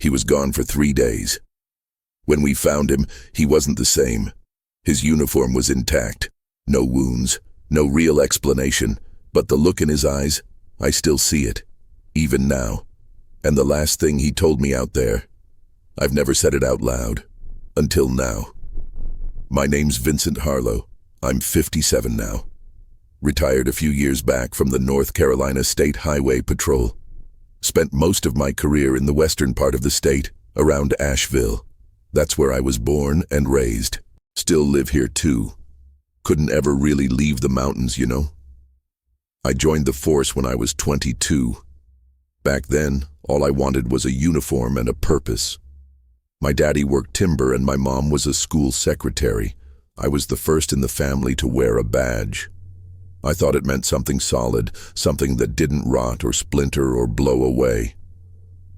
He was gone for 3 days. When we found him, he wasn't the same. His uniform was intact. No wounds, no real explanation, but the look in his eyes, I still see it, even now. And the last thing he told me out there, I've never said it out loud, until now. My name's Vincent Harlow. I'm 57 now. Retired a few years back from the North Carolina State Highway Patrol. Spent most of my career in the western part of the state, around Asheville. That's where I was born and raised. Still live here too. Couldn't ever really leave the mountains, you know. I joined the force when I was 22. Back then, all I wanted was a uniform and a purpose. My daddy worked timber and my mom was a school secretary. I was the first in the family to wear a badge. I thought it meant something solid, something that didn't rot or splinter or blow away.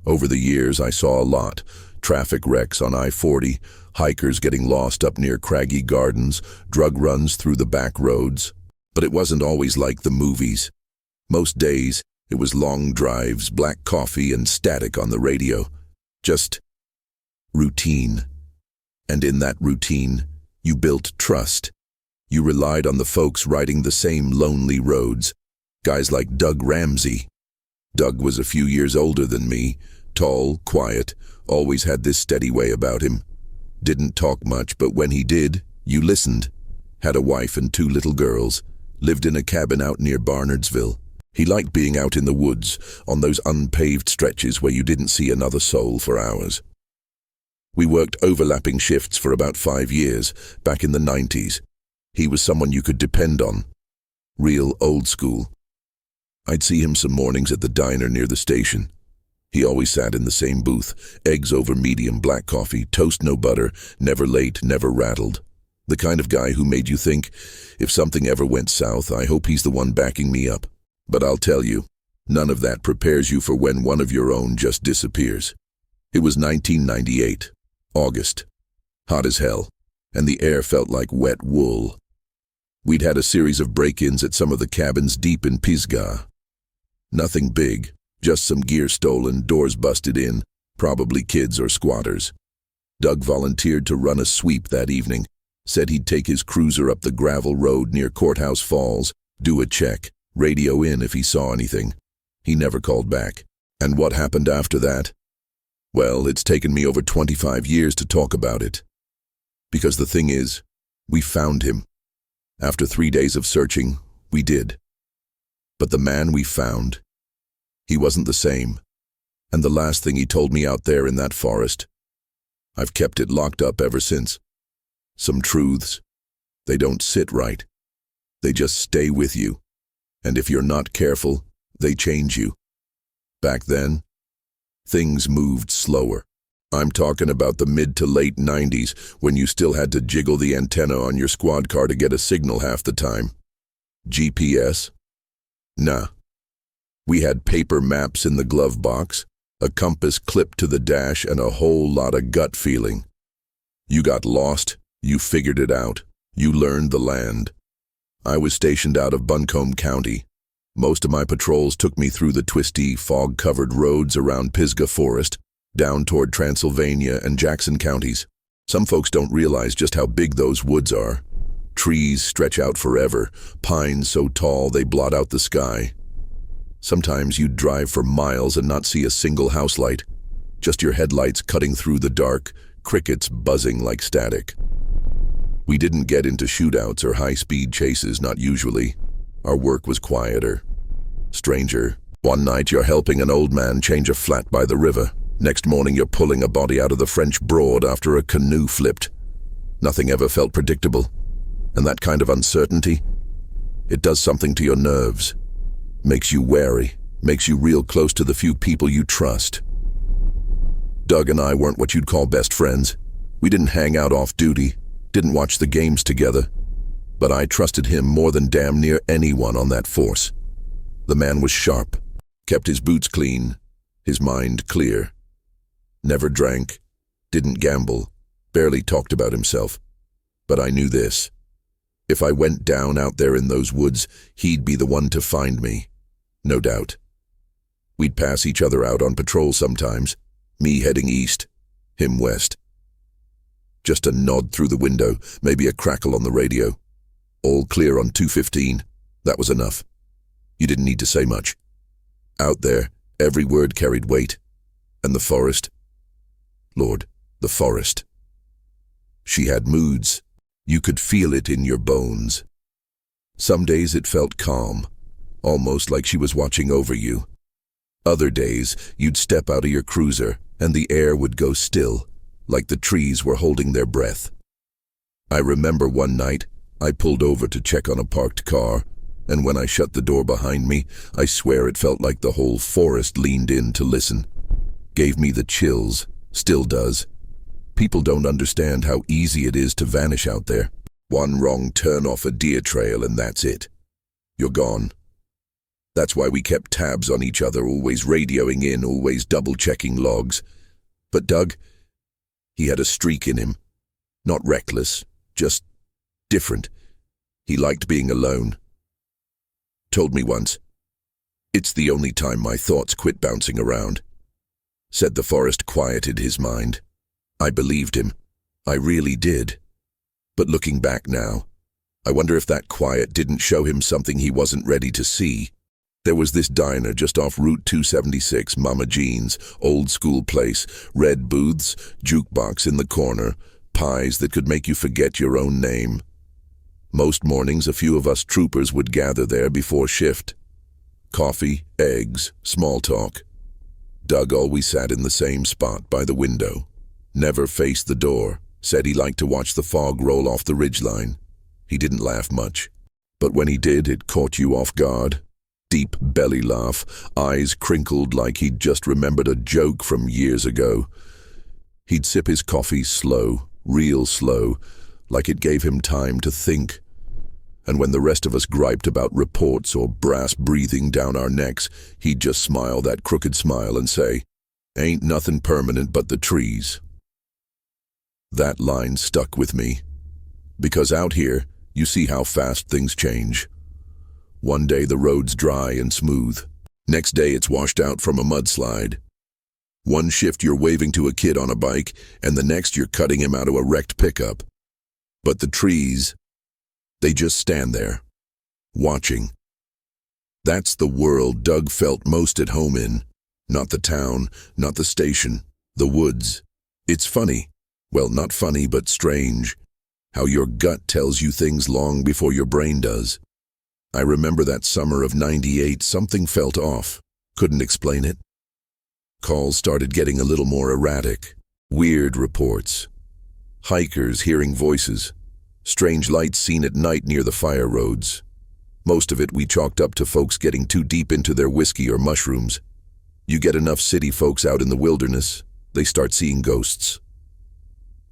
Over the years, I saw a lot. Traffic wrecks on I-40, hikers getting lost up near Craggy Gardens, drug runs through the back roads. But it wasn't always like the movies. Most days, it was long drives, black coffee, and static on the radio. Just routine. And in that routine, you built trust. You relied on the folks riding the same lonely roads, guys like Doug Ramsey. Doug was a few years older than me, tall, quiet, always had this steady way about him. Didn't talk much, but when he did, you listened. Had a wife and 2 little girls, lived in a cabin out near Barnardsville. He liked being out in the woods, on those unpaved stretches where you didn't see another soul for hours. We worked overlapping shifts for about 5 years, back in the 90s. He was someone you could depend on. Real old school. I'd see him some mornings at the diner near the station. He always sat in the same booth, eggs over medium black coffee, toast no butter, never late, never rattled. The kind of guy who made you think, if something ever went south, I hope he's the one backing me up. But I'll tell you, none of that prepares you for when one of your own just disappears. It was 1998, August. Hot as hell, and the air felt like wet wool. We'd had a series of break-ins at some of the cabins deep in Pisgah. Nothing big. Just some gear stolen, doors busted in, probably kids or squatters. Doug volunteered to run a sweep that evening, said he'd take his cruiser up the gravel road near Courthouse Falls, do a check, radio in if he saw anything. He never called back. And what happened after that? Well, it's taken me over 25 years to talk about it. Because the thing is, we found him. After 3 days of searching, we did. But the man we found, he wasn't the same. And the last thing he told me out there in that forest, I've kept it locked up ever since. Some truths, they don't sit right. They just stay with you. And if you're not careful, they change you. Back then, things moved slower. I'm talking about the mid to late 90s, when you still had to jiggle the antenna on your squad car to get a signal half the time. GPS? Nah. We had paper maps in the glove box, a compass clipped to the dash, and a whole lot of gut feeling. You got lost, you figured it out, you learned the land. I was stationed out of Buncombe County. Most of my patrols took me through the twisty, fog-covered roads around Pisgah Forest, down toward Transylvania and Jackson counties. Some folks don't realize just how big those woods are. Trees stretch out forever, pines so tall they blot out the sky. Sometimes you'd drive for miles and not see a single house light, just your headlights cutting through the dark, crickets buzzing like static. We didn't get into shootouts or high-speed chases, not usually. Our work was quieter. Stranger, one night you're helping an old man change a flat by the river. Next morning you're pulling a body out of the French Broad after a canoe flipped. Nothing ever felt predictable. And that kind of uncertainty, it does something to your nerves. Makes you wary, makes you real close to the few people you trust. Doug and I weren't what you'd call best friends. We didn't hang out off duty, didn't watch the games together. But I trusted him more than damn near anyone on that force. The man was sharp, kept his boots clean, his mind clear. Never drank, didn't gamble, barely talked about himself. But I knew this. If I went down out there in those woods, he'd be the one to find me. No doubt. We'd pass each other out on patrol sometimes. Me heading east, him west. Just a nod through the window, maybe a crackle on the radio. All clear on 215. That was enough. You didn't need to say much. Out there, every word carried weight. And the forest? Lord, the forest. She had moods. You could feel it in your bones. Some days it felt calm, almost like she was watching over you. Other days, you'd step out of your cruiser, and the air would go still, like the trees were holding their breath. I remember one night, I pulled over to check on a parked car, and when I shut the door behind me, I swear it felt like the whole forest leaned in to listen. Gave me the chills, still does. People don't understand how easy it is to vanish out there. One wrong turn off a deer trail and that's it. You're gone. That's why we kept tabs on each other, always radioing in, always double-checking logs. But Doug, he had a streak in him. Not reckless, just different. He liked being alone. Told me once, "It's the only time my thoughts quit bouncing around." Said the forest quieted his mind. I believed him. I really did. But looking back now, I wonder if that quiet didn't show him something he wasn't ready to see. There was this diner just off Route 276, Mama Jean's, old school place, red booths, jukebox in the corner, pies that could make you forget your own name. Most mornings a few of us troopers would gather there before shift. Coffee, eggs, small talk. Doug always sat in the same spot by the window. Never faced the door. Said he liked to watch the fog roll off the ridgeline. He didn't laugh much. But when he did, it caught you off guard. Deep belly laugh, eyes crinkled like he'd just remembered a joke from years ago. He'd sip his coffee slow, real slow, like it gave him time to think. And when the rest of us griped about reports or brass breathing down our necks, he'd just smile that crooked smile and say, "Ain't nothing permanent but the trees." That line stuck with me. Because out here, you see how fast things change. One day the road's dry and smooth. Next day it's washed out from a mudslide. One shift you're waving to a kid on a bike, and the next you're cutting him out of a wrecked pickup. But the trees, they just stand there, watching. That's the world Doug felt most at home in. Not the town, not the station, the woods. It's funny. Well, not funny, but strange. How your gut tells you things long before your brain does. I remember that summer of '98, something felt off. Couldn't explain it. Calls started getting a little more erratic. Weird reports. Hikers hearing voices. Strange lights seen at night near the fire roads. Most of it we chalked up to folks getting too deep into their whiskey or mushrooms. You get enough city folks out in the wilderness, they start seeing ghosts.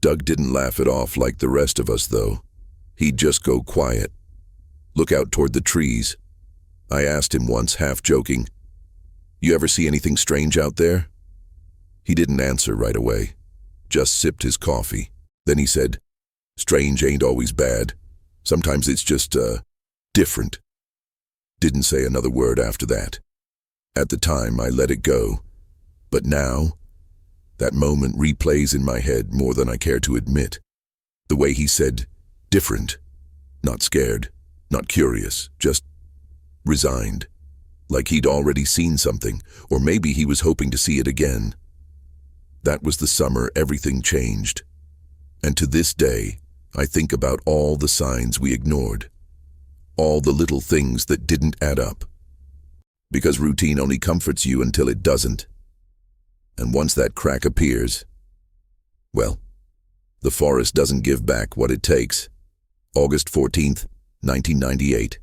Doug didn't laugh it off like the rest of us, though. He'd just go quiet. Look out toward the trees. I asked him once, half joking, "You ever see anything strange out there?" He didn't answer right away, just sipped his coffee. Then he said, "Strange ain't always bad. Sometimes it's just, different." Didn't say another word after that. At the time, I let it go. But now, that moment replays in my head more than I care to admit. The way he said, different. Not scared, not curious, just resigned. Like he'd already seen something, or maybe he was hoping to see it again. That was the summer everything changed. And to this day, I think about all the signs we ignored. All the little things that didn't add up. Because routine only comforts you until it doesn't. And once that crack appears, well, the forest doesn't give back what it takes. August 14th, 1998.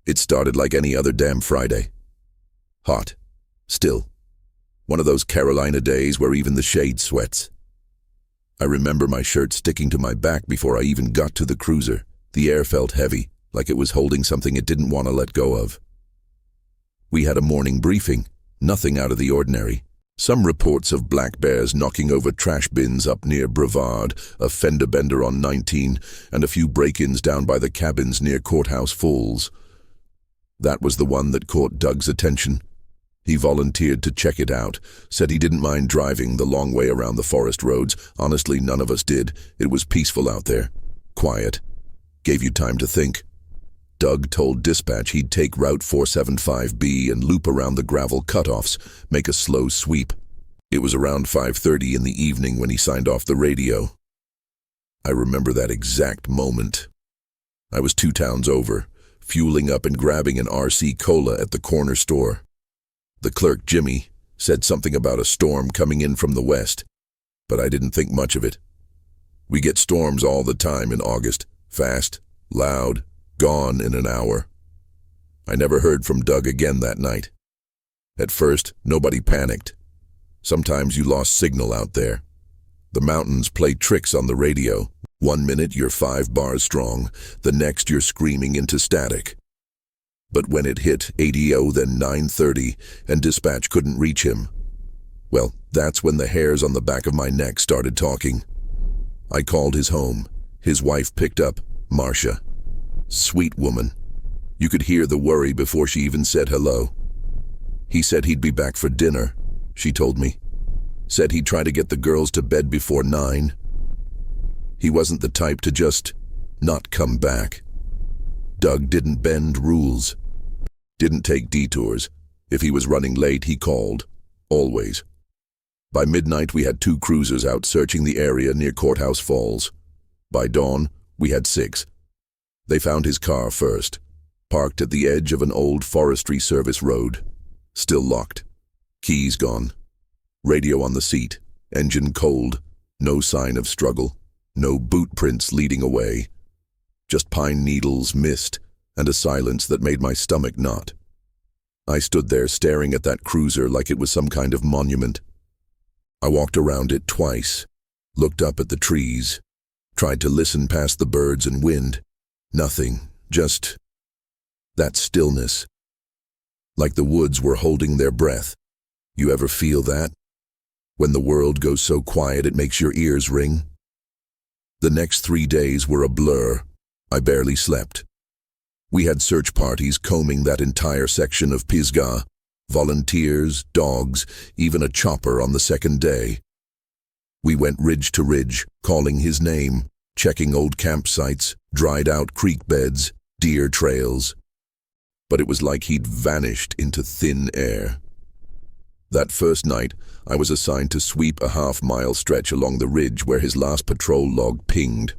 It started like any other damn Friday. Hot. Still. One of those Carolina days where even the shade sweats. I remember my shirt sticking to my back before I even got to the cruiser. The air felt heavy, like it was holding something it didn't want to let go of. We had a morning briefing, nothing out of the ordinary. Some reports of black bears knocking over trash bins up near Brevard, a fender bender on 19, and a few break-ins down by the cabins near Courthouse Falls. That was the one that caught Doug's attention. He volunteered to check it out, said he didn't mind driving the long way around the forest roads. Honestly, none of us did. It was peaceful out there. Quiet. Gave you time to think. Doug told dispatch he'd take Route 475B and loop around the gravel cutoffs, make a slow sweep. It was around 5:30 in the evening when he signed off the radio. I remember that exact moment. I was 2 towns over, fueling up and grabbing an RC Cola at the corner store. The clerk, Jimmy, said something about a storm coming in from the west, but I didn't think much of it. We get storms all the time in August, fast, loud, gone in an hour. I never heard from Doug again that night. At first, nobody panicked. Sometimes you lost signal out there. The mountains play tricks on the radio. 1 minute you're 5 bars strong, the next you're screaming into static. But when it hit 80, then 9:30, and dispatch couldn't reach him, well, that's when the hairs on the back of my neck started talking. I called his home. His wife picked up, Marcia. Sweet woman. You could hear the worry before she even said hello. He said he'd be back for dinner, she told me. Said he'd try to get the girls to bed before 9. He wasn't the type to just not come back. Doug didn't bend rules. Didn't take detours. If he was running late, he called. Always. By midnight, we had 2 cruisers out searching the area near Courthouse Falls. By dawn, we had 6. They found his car first, parked at the edge of an old Forestry Service road. Still locked. Keys gone. Radio on the seat. Engine cold. No sign of struggle. No boot prints leading away. Just pine needles, mist, and a silence that made my stomach knot. I stood there staring at that cruiser like it was some kind of monument. I walked around it twice, looked up at the trees, tried to listen past the birds and wind. Nothing, just that stillness. Like the woods were holding their breath. You ever feel that? When the world goes so quiet it makes your ears ring? The next 3 days were a blur. I barely slept. We had search parties combing that entire section of Pisgah. Volunteers, dogs, even a chopper on the second day. We went ridge to ridge, calling his name, checking old campsites, dried-out creek beds, deer trails. But it was like he'd vanished into thin air. That first night, I was assigned to sweep a half-mile stretch along the ridge where his last patrol log pinged.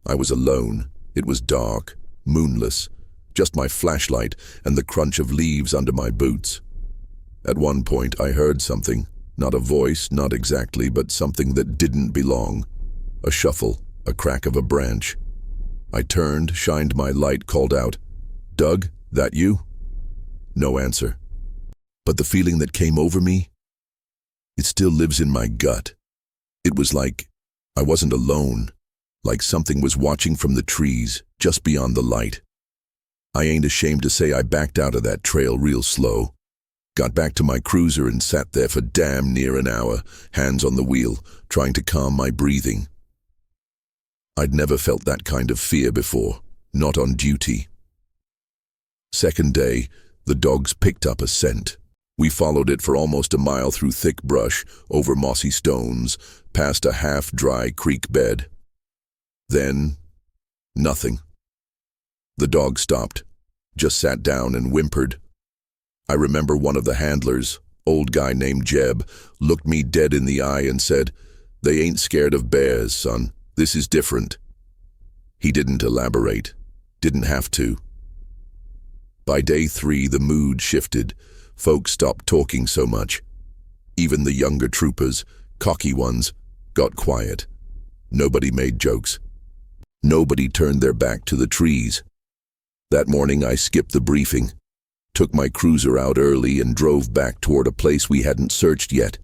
I was alone. It was dark, moonless, just my flashlight and the crunch of leaves under my boots. At one point, I heard something. Not a voice, not exactly, but something that didn't belong. A shuffle, a crack of a branch. I turned, shined my light, called out, "Doug, that you?" No answer. But the feeling that came over me, it still lives in my gut. It was like I wasn't alone, like something was watching from the trees, just beyond the light. I ain't ashamed to say I backed out of that trail real slow. Got back to my cruiser and sat there for damn near an hour, hands on the wheel, trying to calm my breathing. I'd never felt that kind of fear before, not on duty. Second day, the dogs picked up a scent. We followed it for almost a mile through thick brush, over mossy stones, past a half-dry creek bed. Then, nothing. The dog stopped, just sat down and whimpered. I remember one of the handlers, old guy named Jeb, looked me dead in the eye and said, "They ain't scared of bears, son. This is different." He didn't elaborate. Didn't have to. By day 3, the mood shifted. Folks stopped talking so much. Even the younger troopers, cocky ones, got quiet. Nobody made jokes. Nobody turned their back to the trees. That morning I skipped the briefing, took my cruiser out early and drove back toward a place we hadn't searched yet.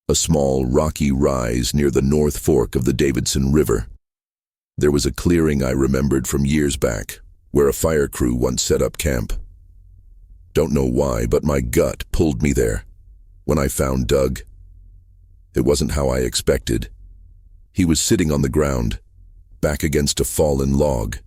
A small, rocky rise near the North Fork of the Davidson River. There was a clearing I remembered from years back, where a fire crew once set up camp. Don't know why, but my gut pulled me there. When I found Doug, it wasn't how I expected. He was sitting on the ground, back against a fallen log,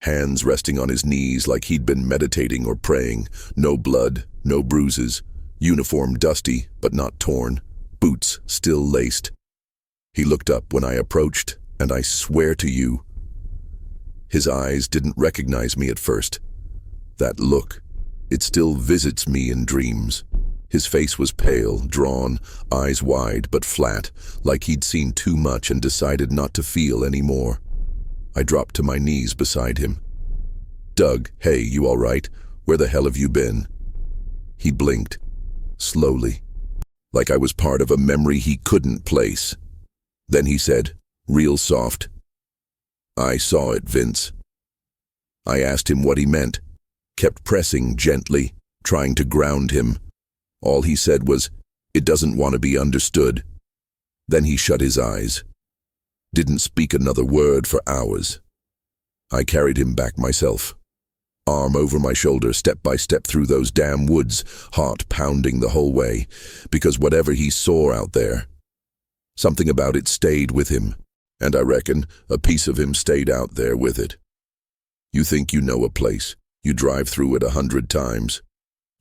hands resting on his knees like he'd been meditating or praying. No blood, no bruises, Uniform dusty, but not torn. Boots still laced. He looked up when I approached, and I swear to you, his eyes didn't recognize me at first. That look, it still visits me in dreams. His face was pale, drawn, eyes wide but flat, like he'd seen too much and decided not to feel any more. I dropped to my knees beside him. "Doug, hey, you all right? Where the hell have you been?" He blinked, slowly, like I was part of a memory he couldn't place. Then he said, real soft, "I saw it, Vince." I asked him what he meant, kept pressing gently, trying to ground him. All he said was, "It doesn't want to be understood." Then he shut his eyes. Didn't speak another word for hours. I carried him back myself, arm over my shoulder, step by step through those damn woods, heart pounding the whole way, because whatever he saw out there, something about it stayed with him, and I reckon a piece of him stayed out there with it. You think you know a place, you drive through it 100 times.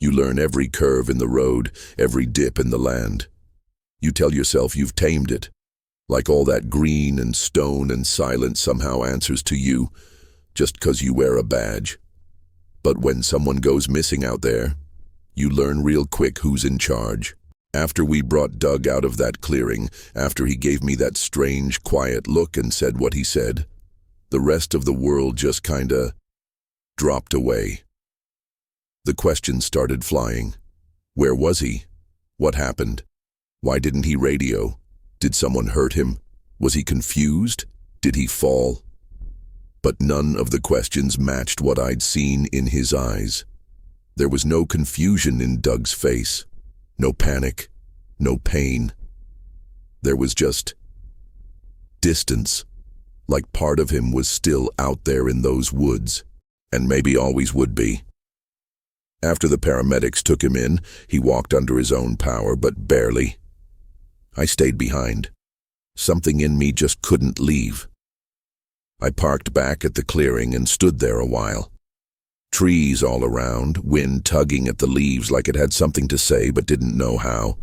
You learn every curve in the road, every dip in the land. You tell yourself you've tamed it, like all that green and stone and silence somehow answers to you, just 'cause you wear a badge. But when someone goes missing out there, you learn real quick who's in charge. After we brought Doug out of that clearing, after he gave me that strange, quiet look and said what he said, the rest of the world just kinda dropped away. The questions started flying. Where was he? What happened? Why didn't he radio? Did someone hurt him? Was he confused? Did he fall? But none of the questions matched what I'd seen in his eyes. There was no confusion in Doug's face, no panic, no pain. There was just distance, like part of him was still out there in those woods, and maybe always would be. After the paramedics took him in, he walked under his own power, but barely. I stayed behind. Something in me just couldn't leave. I parked back at the clearing and stood there a while. Trees all around, wind tugging at the leaves like it had something to say but didn't know how.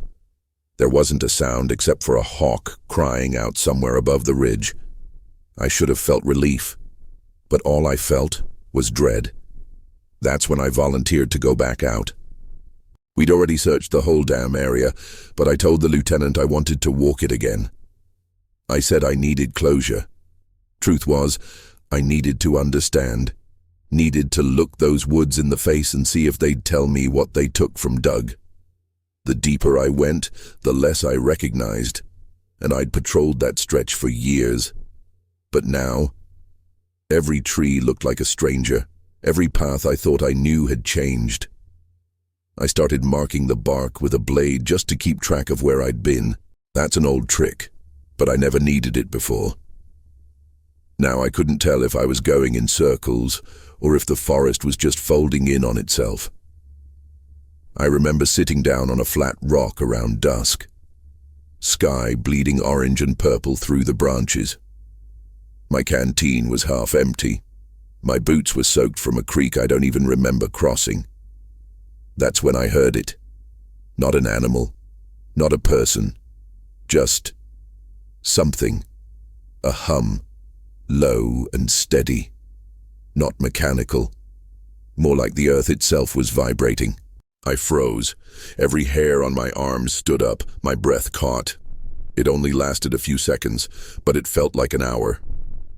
There wasn't a sound except for a hawk crying out somewhere above the ridge. I should have felt relief, but all I felt was dread. That's when I volunteered to go back out. We'd already searched the whole damn area, but I told the lieutenant I wanted to walk it again. I said I needed closure. Truth was, I needed to understand. Needed to look those woods in the face and see if they'd tell me what they took from Doug. The deeper I went, the less I recognized, and I'd patrolled that stretch for years. But now, every tree looked like a stranger. Every path I thought I knew had changed. I started marking the bark with a blade just to keep track of where I'd been. That's an old trick, but I never needed it before. Now I couldn't tell if I was going in circles or if the forest was just folding in on itself. I remember sitting down on a flat rock around dusk. Sky bleeding orange and purple through the branches. My canteen was half empty. My boots were soaked from a creek I don't even remember crossing. That's when I heard it. Not an animal, not a person, just something. A hum, low and steady. Not mechanical. More like the earth itself was vibrating. I froze. Every hair on my arms stood up, my breath caught. It only lasted a few seconds, but it felt like an hour.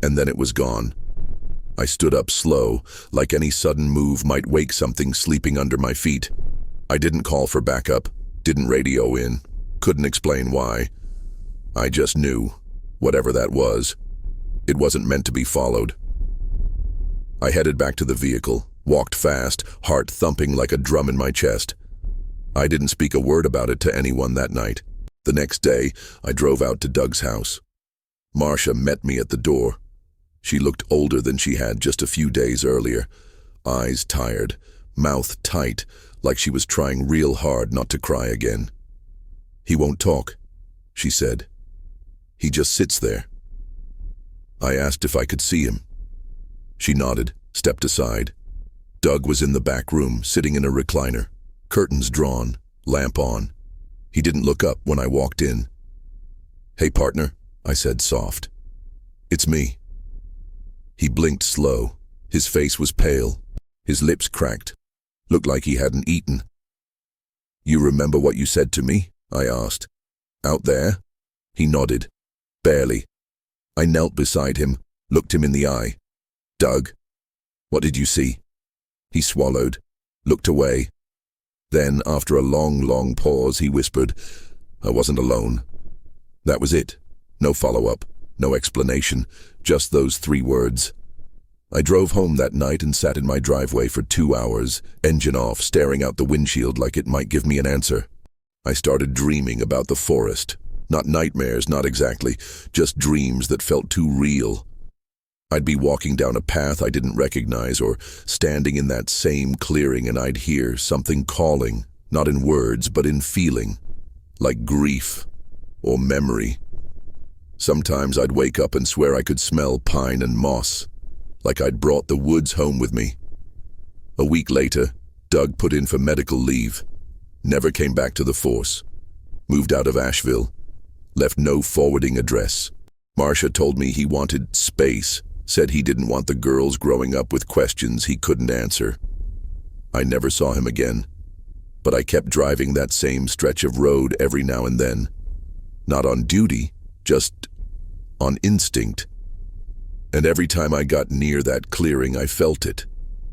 And then it was gone. I stood up slow, like any sudden move might wake something sleeping under my feet. I didn't call for backup, didn't radio in, couldn't explain why. I just knew, whatever that was, it wasn't meant to be followed. I headed back to the vehicle, walked fast, heart thumping like a drum in my chest. I didn't speak a word about it to anyone that night. The next day, I drove out to Doug's house. Marcia met me at the door. She looked older than she had just a few days earlier, eyes tired, mouth tight, like she was trying real hard not to cry again. "He won't talk," she said. "He just sits there." I asked if I could see him. She nodded, stepped aside. Doug was in the back room, sitting in a recliner, curtains drawn, lamp on. He didn't look up when I walked in. "Hey, partner," I said soft. "It's me." He blinked slow. His face was pale. His lips cracked. Looked like he hadn't eaten. "You remember what you said to me?" I asked. "Out there?" He nodded. "Barely." I knelt beside him, looked him in the eye. "Doug, what did you see?" He swallowed, looked away. Then, after a long pause, he whispered, "I wasn't alone." That was it. No follow-up, no explanation, just those 3 words. I drove home that night and sat in my driveway for 2 hours, engine off, staring out the windshield like it might give me an answer. I started dreaming about the forest. Not nightmares, not exactly, just dreams that felt too real. I'd be walking down a path I didn't recognize or standing in that same clearing and I'd hear something calling, not in words but in feeling, like grief or memory. Sometimes I'd wake up and swear I could smell pine and moss, like I'd brought the woods home with me. A week later, Doug put in for medical leave, never came back to the force, moved out of Asheville, left no forwarding address. Marcia told me he wanted space, said he didn't want the girls growing up with questions he couldn't answer. I never saw him again, but I kept driving that same stretch of road every now and then. Not on duty, just on instinct. And every time I got near that clearing, I felt it.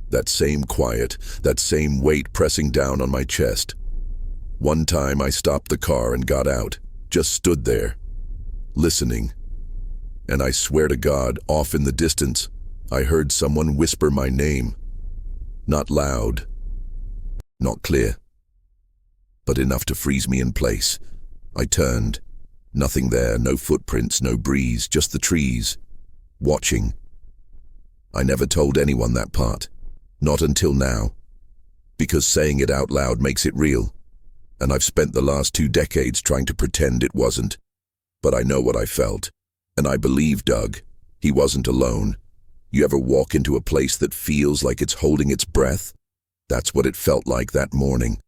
That same quiet, that same weight pressing down on my chest. One time I stopped the car and got out, just stood there, listening. And I swear to God, off in the distance, I heard someone whisper my name. Not loud, not clear, but enough to freeze me in place. I turned. Nothing there, no footprints, no breeze, just the trees. Watching. I never told anyone that part. Not until now. Because saying it out loud makes it real. And I've spent the last 2 decades trying to pretend it wasn't. But I know what I felt. And I believe Doug. He wasn't alone. You ever walk into a place that feels like it's holding its breath? That's what it felt like that morning.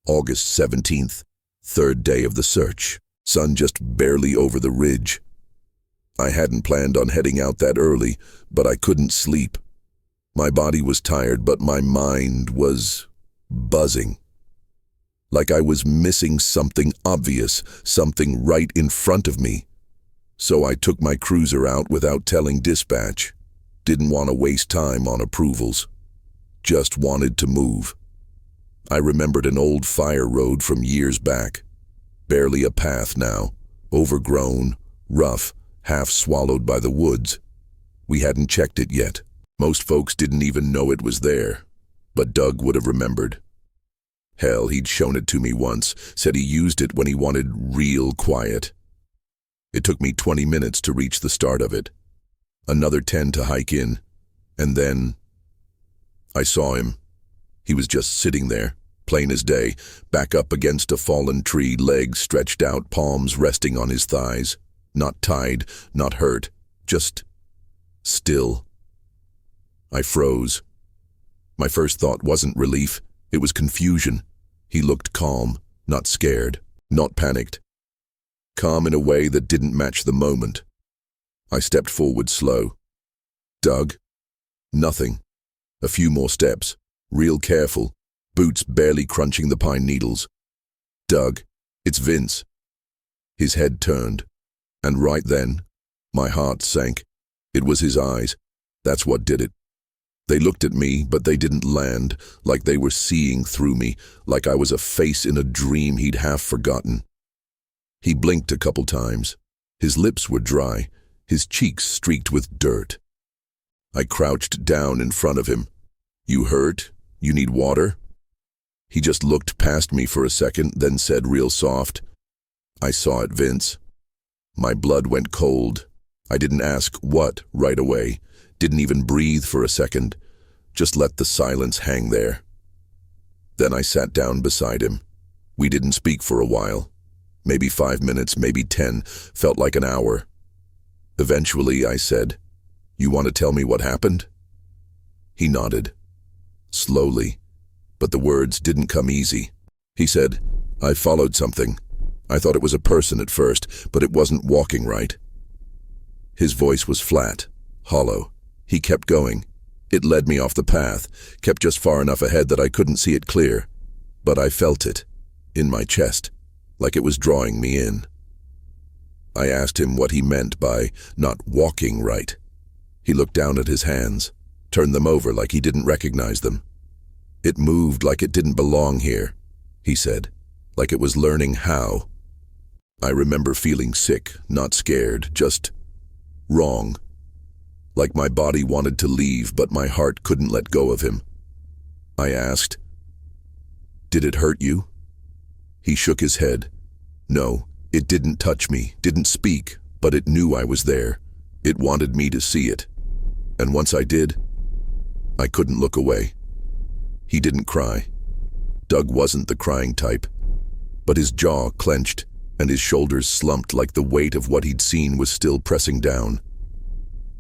August 17th, 3rd day of the search. Sun just barely over the ridge. I hadn't planned on heading out that early, but I couldn't sleep. My body was tired, but my mind was buzzing. Like I was missing something obvious, something right in front of me. So I took my cruiser out without telling dispatch. Didn't want to waste time on approvals. Just wanted to move. I remembered an old fire road from years back. Barely a path now, overgrown, rough, half swallowed by the woods. We hadn't checked it yet. Most folks didn't even know it was there, but Doug would have remembered. Hell, he'd shown it to me once, said he used it when he wanted real quiet. It took me 20 minutes to reach the start of it, another 10 to hike in, and then I saw him. He was just sitting there, plain as day, back up against a fallen tree, legs stretched out, palms resting on his thighs. Not tied, not hurt, just still. I froze. My first thought wasn't relief, it was confusion. He looked calm, not scared, not panicked. Calm in a way that didn't match the moment. I stepped forward slow. "Doug?" Nothing. A few more steps, real careful, boots barely crunching the pine needles. "Doug, it's Vince." His head turned, and right then, my heart sank. It was his eyes. That's what did it. They looked at me, but they didn't land, like they were seeing through me, like I was a face in a dream he'd half forgotten. He blinked a couple times. His lips were dry, his cheeks streaked with dirt. I crouched down in front of him. "You hurt? You need water?" He just looked past me for a second, then said real soft, "I saw it, Vince." My blood went cold. I didn't ask what right away, didn't even breathe for a second, just let the silence hang there. Then I sat down beside him. We didn't speak for a while. Maybe 5 minutes, maybe 10, felt like an hour. Eventually I said, "You want to tell me what happened?" He nodded. Slowly, but the words didn't come easy. He said, I followed something. I thought it was a person at first, but it wasn't walking right. His voice was flat, hollow. He kept going. It led me off the path, kept just far enough ahead that I couldn't see it clear. But I felt it, in my chest, like it was drawing me in. I asked him what he meant by not walking right. He looked down at his hands, turned them over like he didn't recognize them. It moved like it didn't belong here, he said, like it was learning how. I remember feeling sick, not scared, just wrong. Like my body wanted to leave, but my heart couldn't let go of him. I asked, "Did it hurt you?" He shook his head. No, it didn't touch me, didn't speak, but it knew I was there. It wanted me to see it. And once I did, I couldn't look away. He didn't cry. Doug wasn't the crying type, but his jaw clenched and his shoulders slumped like the weight of what he'd seen was still pressing down.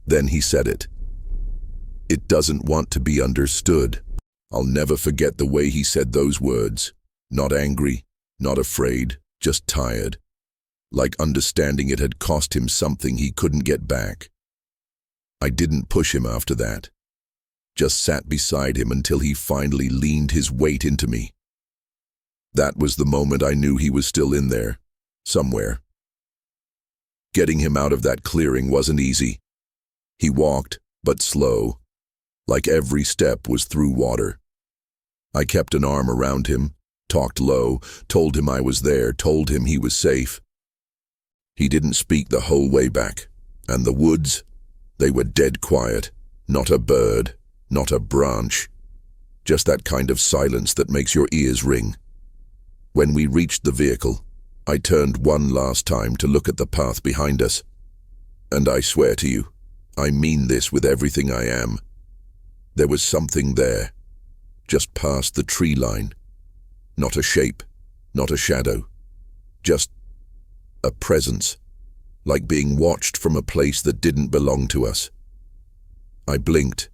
Then he said it. It doesn't want to be understood. I'll never forget the way he said those words. Not angry, not afraid, just tired. Like understanding it had cost him something he couldn't get back. I didn't push him after that. Just sat beside him until he finally leaned his weight into me. That was the moment I knew he was still in there, somewhere. Getting him out of that clearing wasn't easy. He walked, but slow, like every step was through water. I kept an arm around him, talked low, told him I was there, told him he was safe. He didn't speak the whole way back, and the woods, they were dead quiet, not a bird, not a branch, just that kind of silence that makes your ears ring. When we reached the vehicle, I turned one last time to look at the path behind us. And I swear to you, I mean this with everything I am. There was something there, just past the tree line. Not a shape, not a shadow, just a presence, like being watched from a place that didn't belong to us. I blinked,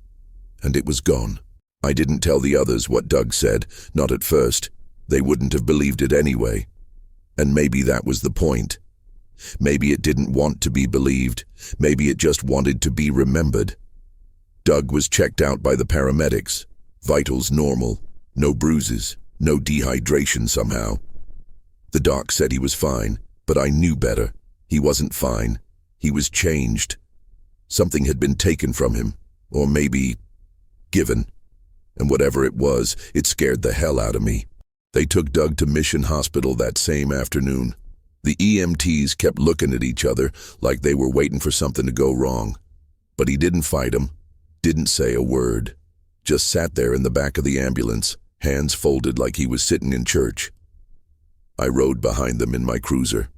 and it was gone. I didn't tell the others what Doug said, not at first. They wouldn't have believed it anyway. And maybe that was the point. Maybe it didn't want to be believed. Maybe it just wanted to be remembered. Doug was checked out by the paramedics. Vitals normal. No bruises. No dehydration somehow. The doc said he was fine, but I knew better. He wasn't fine. He was changed. Something had been taken from him. Or maybe given. And whatever it was, it scared the hell out of me. They took Doug to Mission Hospital that same afternoon. The EMTs kept looking at each other like they were waiting for something to go wrong. But he didn't fight him, didn't say a word. Just sat there in the back of the ambulance, hands folded like he was sitting in church. I rode behind them in my cruiser.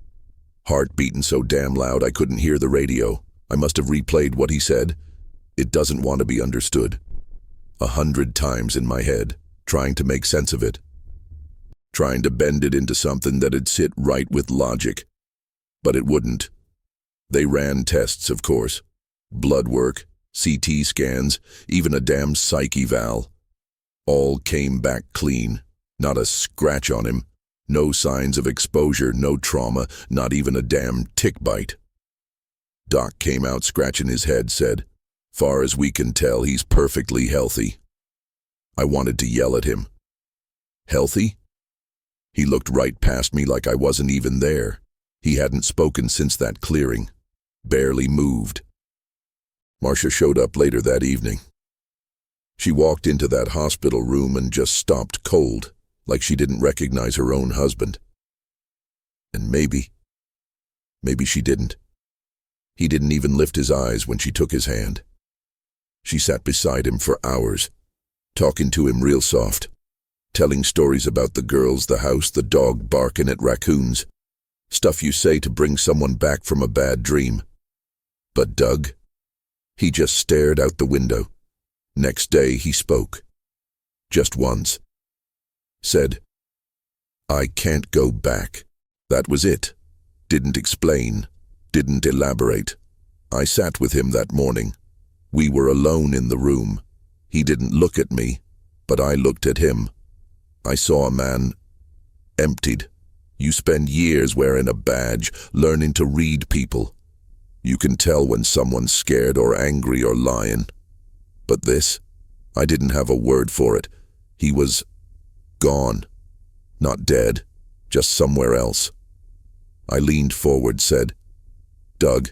Heart beating so damn loud I couldn't hear the radio. I must have replayed what he said. It doesn't want to be understood. 100 times in my head, trying to make sense of it. Trying to bend it into something that'd sit right with logic. But it wouldn't. They ran tests, of course. Blood work, CT scans, even a damn psych eval. All came back clean. Not a scratch on him. No signs of exposure, no trauma, not even a damn tick bite. Doc came out scratching his head, said, "Far as we can tell, he's perfectly healthy." I wanted to yell at him. Healthy? He looked right past me like I wasn't even there. He hadn't spoken since that clearing. Barely moved. Marcia showed up later that evening. She walked into that hospital room and just stopped cold, like she didn't recognize her own husband. And maybe she didn't. He didn't even lift his eyes when she took his hand. She sat beside him for hours, talking to him real soft. Telling stories about the girls, the house, the dog barking at raccoons. Stuff you say to bring someone back from a bad dream. But Doug, he just stared out the window. Next day he spoke. Just once. Said, "I can't go back." That was it. Didn't explain. Didn't elaborate. I sat with him that morning. We were alone in the room. He didn't look at me, but I looked at him. I saw a man, emptied, You spend years wearing a badge, learning to read people. You can tell when someone's scared or angry or lying. But this, I didn't have a word for it. He was gone. Not dead, just somewhere else. I leaned forward, said, "Doug,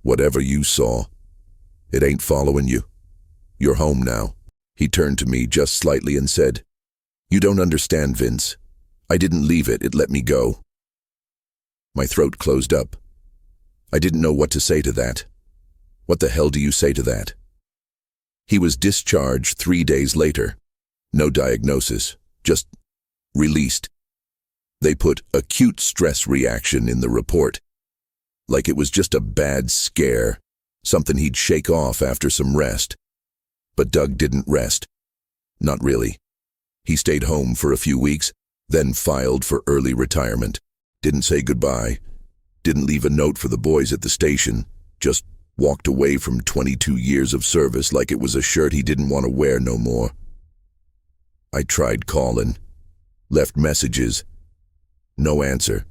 whatever you saw, it ain't following you. You're home now." He turned to me just slightly and said, "You don't understand, Vince. I didn't leave it, it let me go." My throat closed up. I didn't know what to say to that. What the hell do you say to that? He was discharged 3 days later. No diagnosis, just released. They put acute stress reaction in the report, like it was just a bad scare, something he'd shake off after some rest. But Doug didn't rest. Not really. He stayed home for a few weeks, then filed for early retirement. Didn't say goodbye. Didn't leave a note for the boys at the station. Just walked away from 22 years of service like it was a shirt he didn't want to wear no more. I tried calling. Left messages. No answer.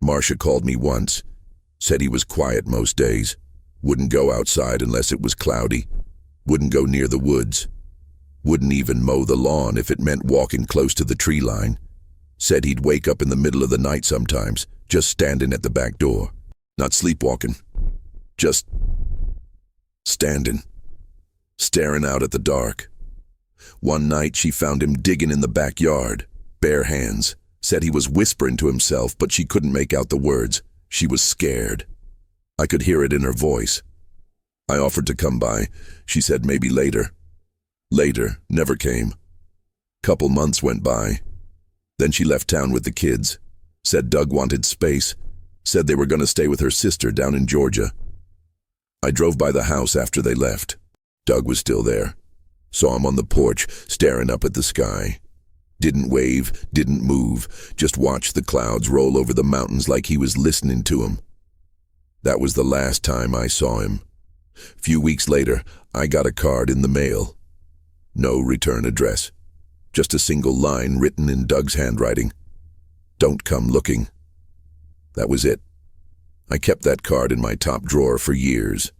Marcia called me once. Said he was quiet most days. Wouldn't go outside unless it was cloudy. Wouldn't go near the woods. Wouldn't even mow the lawn if it meant walking close to the tree line. Said he'd wake up in the middle of the night sometimes, just standing at the back door. Not sleepwalking. Just standing. Staring out at the dark. One night she found him digging in the backyard, bare hands. Said he was whispering to himself, but she couldn't make out the words. She was scared. I could hear it in her voice. I offered to come by. She said maybe later. Later, never came. Couple months went by. Then she left town with the kids. Said Doug wanted space. Said they were going to stay with her sister down in Georgia. I drove by the house after they left. Doug was still there. Saw him on the porch, staring up at the sky. Didn't wave, didn't move, just watched the clouds roll over the mountains like he was listening to him. That was the last time I saw him. Few weeks later, I got a card in the mail. No return address. Just a single line written in Doug's handwriting. "Don't come looking." That was it. I kept that card in my top drawer for years.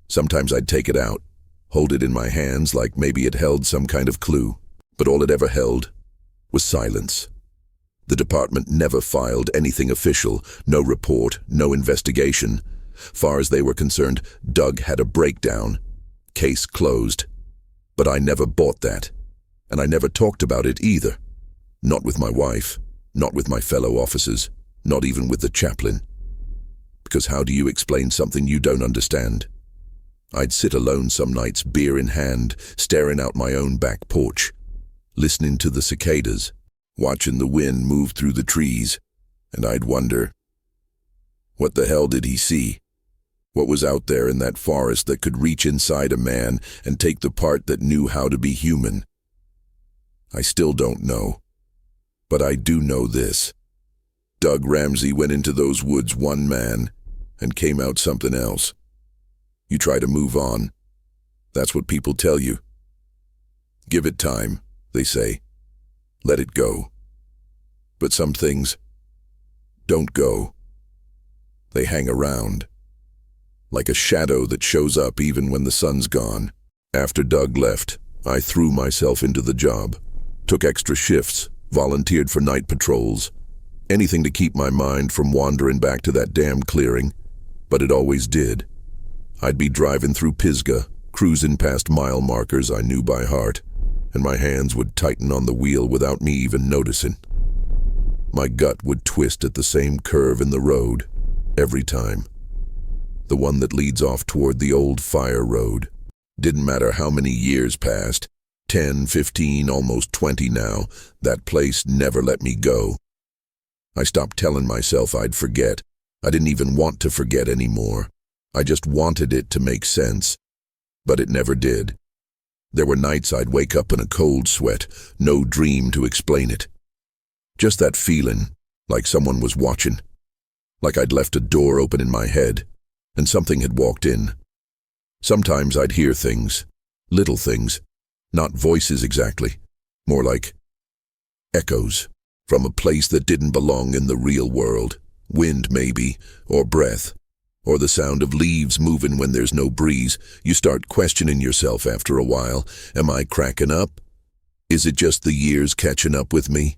Sometimes I'd take it out, hold it in my hands like maybe it held some kind of clue. But all it ever held was silence. The department never filed anything official, no report, no investigation. Far as they were concerned, Doug had a breakdown. Case closed. But I never bought that. And I never talked about it either. Not with my wife, not with my fellow officers, not even with the chaplain. Because how do you explain something you don't understand? I'd sit alone some nights, beer in hand, staring out my own back porch, listening to the cicadas, watching the wind move through the trees, and I'd wonder, what the hell did he see? What was out there in that forest that could reach inside a man and take the part that knew how to be human? I still don't know. But I do know this. Doug Ramsey went into those woods one man and came out something else. You try to move on. That's what people tell you. Give it time, they say. Let it go. But some things don't go. They hang around, like a shadow that shows up even when the sun's gone. After Doug left, I threw myself into the job. Took extra shifts, volunteered for night patrols. Anything to keep my mind from wandering back to that damn clearing. But it always did. I'd be driving through Pisgah, cruising past mile markers I knew by heart, and my hands would tighten on the wheel without me even noticing. My gut would twist at the same curve in the road, every time. The one that leads off toward the old fire road. Didn't matter how many years passed, 10, 15, almost 20 now, that place never let me go. I stopped telling myself I'd forget. I didn't even want to forget anymore. I just wanted it to make sense. But it never did. There were nights I'd wake up in a cold sweat, no dream to explain it. Just that feeling, like someone was watching. Like I'd left a door open in my head, and something had walked in. Sometimes I'd hear things, little things, not voices exactly, more like echoes. from a place that didn't belong in the real world. Wind, maybe, or breath, or the sound of leaves moving when there's no breeze. You start questioning yourself after a while. Am I cracking up? Is it just the years catching up with me?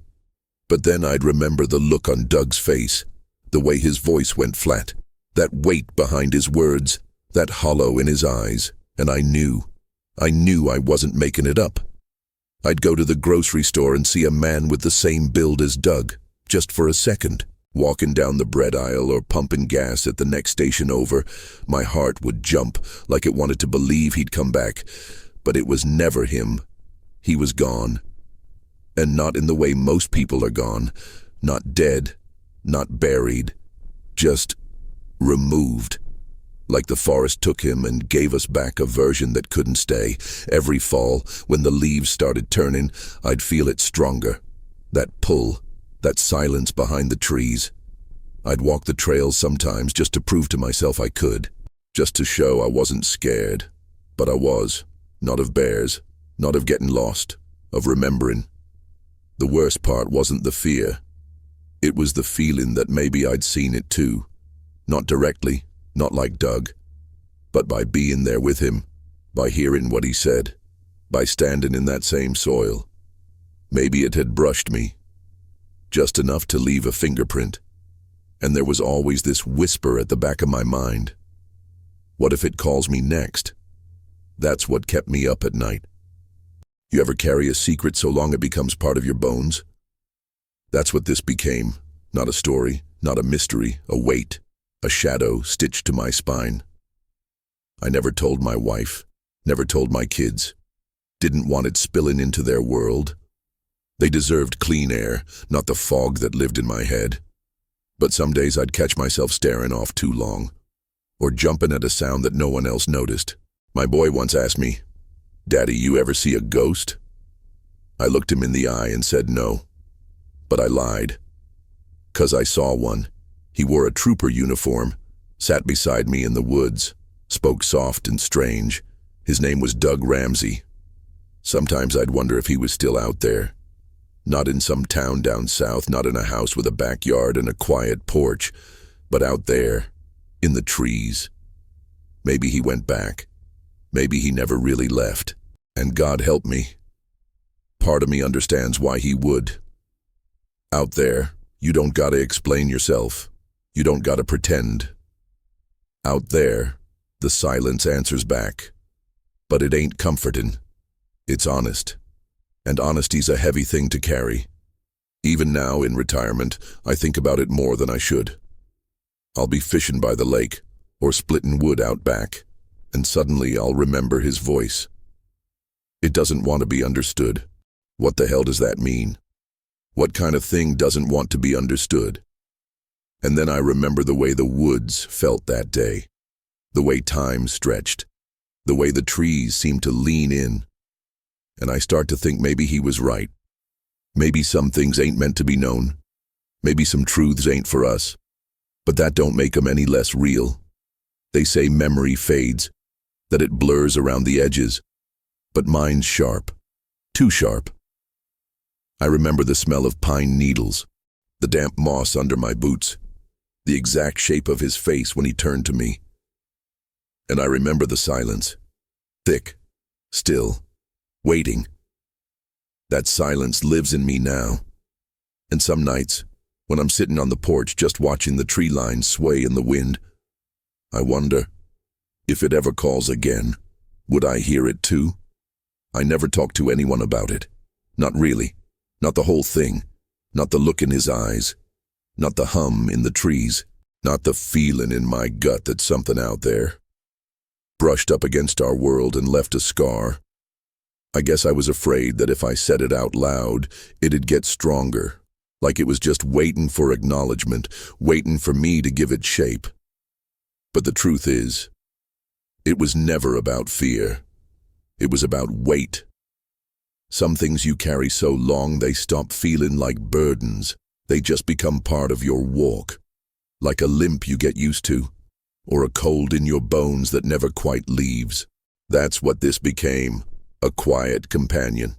But then I'd remember the look on Doug's face, the way his voice went flat, that weight behind his words, that hollow in his eyes, and I knew I wasn't making it up. I'd go to the grocery store and see a man with the same build as Doug, just for a second, walking down the bread aisle or pumping gas at the next station over. My heart would jump like it wanted to believe he'd come back, but it was never him. He was gone. And not in the way most people are gone. Not dead, not buried, just removed. Like the forest took him and gave us back a version that couldn't stay. Every fall, when the leaves started turning, I'd feel it stronger. That pull, that silence behind the trees. I'd walk the trails sometimes just to prove to myself I could. Just to show I wasn't scared. But I was. Not of bears, not of getting lost, of remembering. The worst part wasn't the fear. It was the feeling that maybe I'd seen it too. Not directly, not like Doug, but by being there with him, by hearing what he said, by standing in that same soil. Maybe it had brushed me, just enough to leave a fingerprint. And there was always this whisper at the back of my mind. What if it calls me next? That's what kept me up at night. You ever carry a secret so long it becomes part of your bones? That's what this became. Not a story, not a mystery, a weight, a shadow stitched to my spine. I never told my wife, never told my kids. Didn't want it spilling into their world. They deserved clean air, not the fog that lived in my head. But some days I'd catch myself staring off too long, or jumping at a sound that no one else noticed. My boy once asked me, "Daddy, you ever see a ghost?" I looked him in the eye and said no. But I lied. 'Cause I saw one. He wore a trooper uniform, sat beside me in the woods, spoke soft and strange. His name was Doug Ramsey. Sometimes I'd wonder if he was still out there. Not in some town down south, not in a house with a backyard and a quiet porch, but out there, in the trees. Maybe he went back. Maybe he never really left. And God help me. Part of me understands why he would. Out there, you don't gotta explain yourself. You don't gotta pretend. Out there, the silence answers back. But it ain't comforting. It's honest. And honesty's a heavy thing to carry. Even now, in retirement, I think about it more than I should. I'll be fishing by the lake, or splitting wood out back, and suddenly I'll remember his voice. It doesn't want to be understood. What the hell does that mean? What kind of thing doesn't want to be understood? And then I remember the way the woods felt that day, the way time stretched, the way the trees seemed to lean in. And I start to think maybe he was right. Maybe some things ain't meant to be known. Maybe some truths ain't for us. But that don't make 'em any less real. They say memory fades, that it blurs around the edges. But mine's sharp. Too sharp. I remember the smell of pine needles, the damp moss under my boots, the exact shape of his face when he turned to me. And I remember the silence. Thick, still, waiting. That silence lives in me now. And some nights, when I'm sitting on the porch just watching the tree lines sway in the wind, I wonder, if it ever calls again, would I hear it too? I never talked to anyone about it. Not really. Not the whole thing. Not the look in his eyes. Not the hum in the trees. Not the feeling in my gut that something out there brushed up against our world and left a scar. I guess I was afraid that if I said it out loud, it'd get stronger, like it was just waiting for acknowledgement, waiting for me to give it shape. But the truth is, it was never about fear. It was about weight. Some things you carry so long they stop feeling like burdens. They just become part of your walk, like a limp you get used to, or a cold in your bones that never quite leaves. That's what this became. A quiet companion.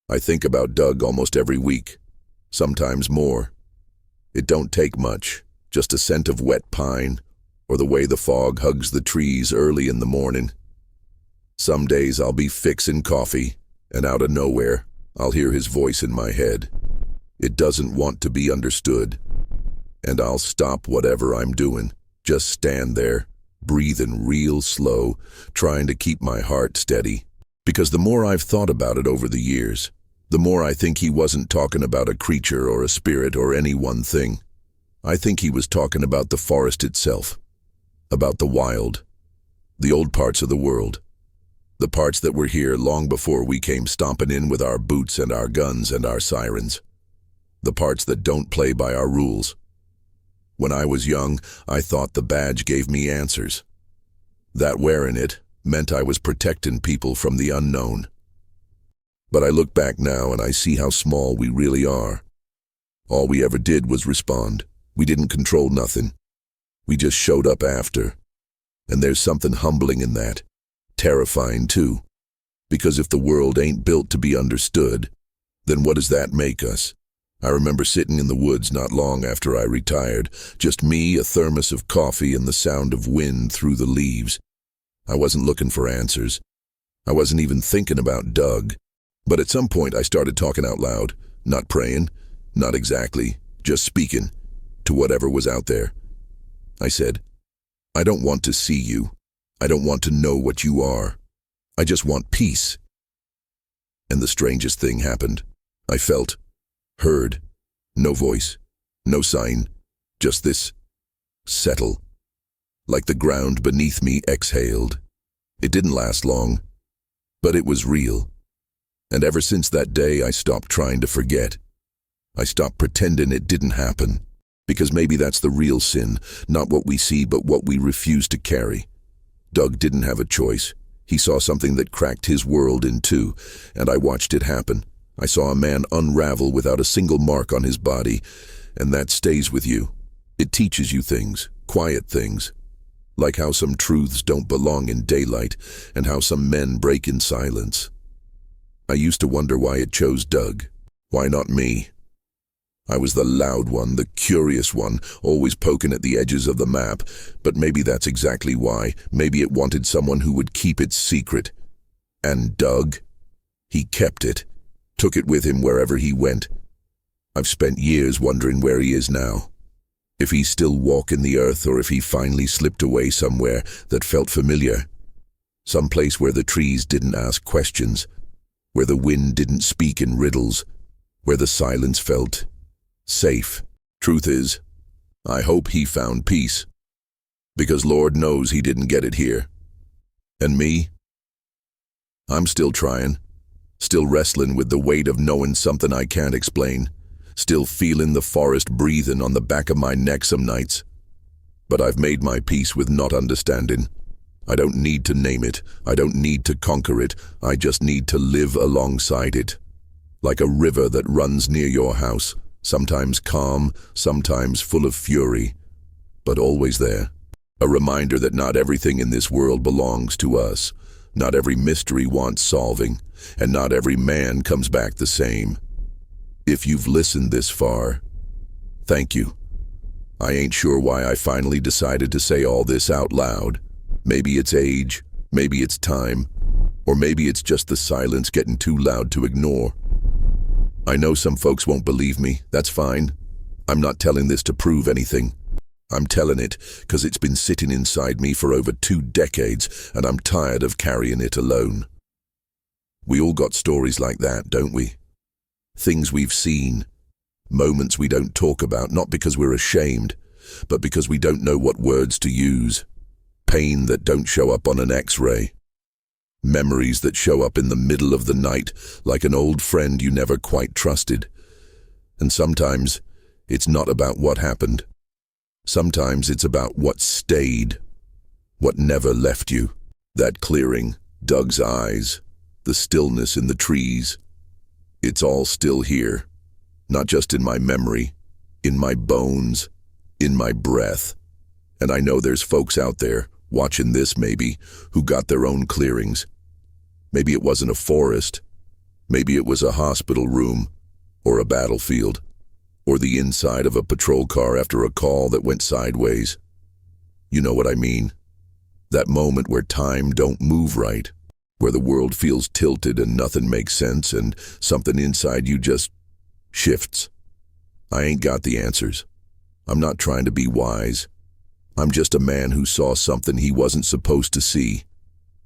I think about Doug almost every week. sometimes more. It don't take much, just a scent of wet pine, or the way the fog hugs the trees early in the morning. Some days I'll be fixin' coffee, and out of nowhere, I'll hear his voice in my head. It doesn't want to be understood. And I'll stop whatever I'm doing, just stand there, breathing real slow, trying to keep my heart steady. Because the more I've thought about it over the years, the more I think he wasn't talking about a creature or a spirit or any one thing. I think he was talking about the forest itself, about the wild, the old parts of the world, the parts that were here long before we came stomping in with our boots and our guns and our sirens, the parts that don't play by our rules. When I was young, I thought the badge gave me answers. That wearing it meant I was protecting people from the unknown. But I look back now and I see how small we really are. All we ever did was respond. We didn't control nothing. We just showed up after. And there's something humbling in that. Terrifying too. Because if the world ain't built to be understood, then what does that make us? I remember sitting in the woods not long after I retired, just me, a thermos of coffee, and the sound of wind through the leaves. I wasn't looking for answers. I wasn't even thinking about Doug. But at some point I started talking out loud, not praying, not exactly, just speaking, to whatever was out there. I said, I don't want to see you. I don't want to know what you are. I just want peace. And the strangest thing happened. I felt, heard, no voice, no sign, just this settle, like the ground beneath me exhaled. It didn't last long, but it was real. And ever since that day, I stopped trying to forget. I stopped pretending it didn't happen, because maybe that's the real sin, not what we see, but what we refuse to carry. Doug didn't have a choice. He saw something that cracked his world in two, and I watched it happen. I saw a man unravel without a single mark on his body, and that stays with you. It teaches you things, quiet things, like how some truths don't belong in daylight, and how some men break in silence. I used to wonder why it chose Doug. Why not me? I was the loud one, the curious one, always poking at the edges of the map, but maybe that's exactly why. Maybe it wanted someone who would keep it secret. And Doug? He kept it, took it with him wherever he went. I've spent years wondering where he is now. If he's still walking the earth, or if he finally slipped away somewhere that felt familiar. Someplace where the trees didn't ask questions, where the wind didn't speak in riddles, where the silence felt safe. Truth is, I hope he found peace, because Lord knows he didn't get it here. And me? I'm still trying, still wrestling with the weight of knowing something I can't explain, still feeling the forest breathing on the back of my neck some nights. But I've made my peace with not understanding. I don't need to name it, I don't need to conquer it, I just need to live alongside it. Like a river that runs near your house, sometimes calm, sometimes full of fury, but always there. A reminder that not everything in this world belongs to us, not every mystery wants solving, and not every man comes back the same. If you've listened this far, thank you. I ain't sure why I finally decided to say all this out loud. Maybe it's age, maybe it's time, or maybe it's just the silence getting too loud to ignore. I know some folks won't believe me, that's fine. I'm not telling this to prove anything. I'm telling it because it's been sitting inside me for over 2 decades, and I'm tired of carrying it alone. We all got stories like that, don't we? Things we've seen, moments we don't talk about, not because we're ashamed, but because we don't know what words to use. Pain that don't show up on an X-ray. Memories that show up in the middle of the night, like an old friend you never quite trusted. And sometimes, it's not about what happened. Sometimes it's about what stayed, what never left you. That clearing, Doug's eyes, the stillness in the trees. It's all still here, not just in my memory, in my bones, in my breath. And I know there's folks out there, watching this maybe, who got their own clearings. Maybe it wasn't a forest. Maybe it was a hospital room or a battlefield. or the inside of a patrol car after a call that went sideways. You know what I mean? That moment where time don't move right, where the world feels tilted and nothing makes sense and something inside you just shifts. I ain't got the answers. I'm not trying to be wise. I'm just a man who saw something he wasn't supposed to see.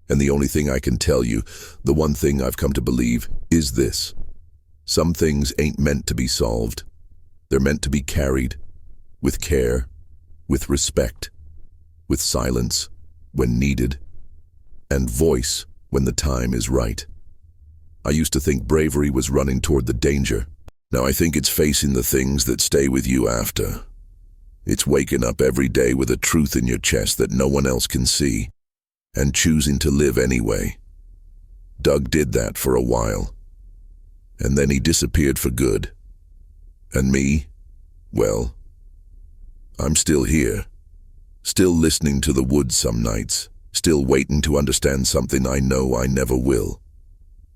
And the only thing I can tell you, the one thing I've come to believe, is this. Some things ain't meant to be solved. They're meant to be carried, with care, with respect, with silence when needed, and voice when the time is right. I used to think bravery was running toward the danger. Now I think it's facing the things that stay with you after. It's waking up every day with a truth in your chest that no one else can see, and choosing to live anyway. Doug did that for a while, and then he disappeared for good. And me, well, I'm still here, still listening to the woods some nights, still waiting to understand something I know I never will.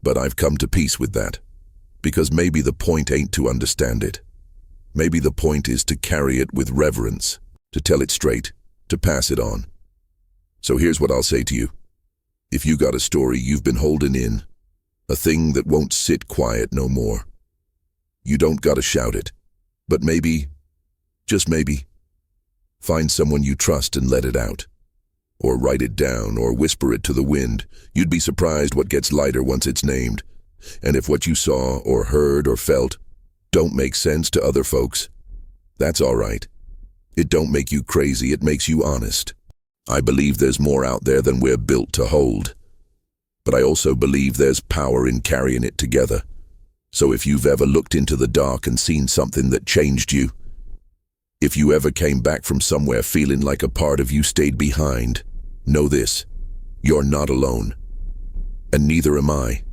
But I've come to peace with that, because maybe the point ain't to understand it. Maybe the point is to carry it with reverence, to tell it straight, to pass it on. So here's what I'll say to you. If you got a story you've been holding in, a thing that won't sit quiet no more, you don't gotta shout it, but maybe, just maybe, find someone you trust and let it out. Or write it down, or whisper it to the wind. You'd be surprised what gets lighter once it's named. And if what you saw, or heard, or felt don't make sense to other folks, that's all right. It don't make you crazy, it makes you honest. I believe there's more out there than we're built to hold. But I also believe there's power in carrying it together. So if you've ever looked into the dark and seen something that changed you, if you ever came back from somewhere feeling like a part of you stayed behind, know this, you're not alone. And neither am I.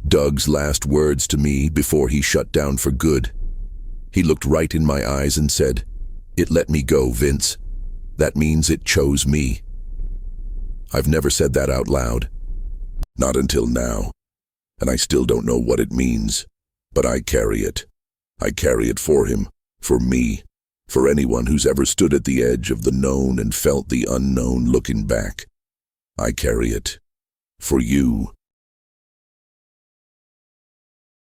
Doug's last words to me before he shut down for good, he looked right in my eyes and said, "It let me go, Vince. That means it chose me." I've never said that out loud. Not until now. And I still don't know what it means. But I carry it. I carry it for him, for me, for anyone who's ever stood at the edge of the known and felt the unknown looking back. I carry it. For you.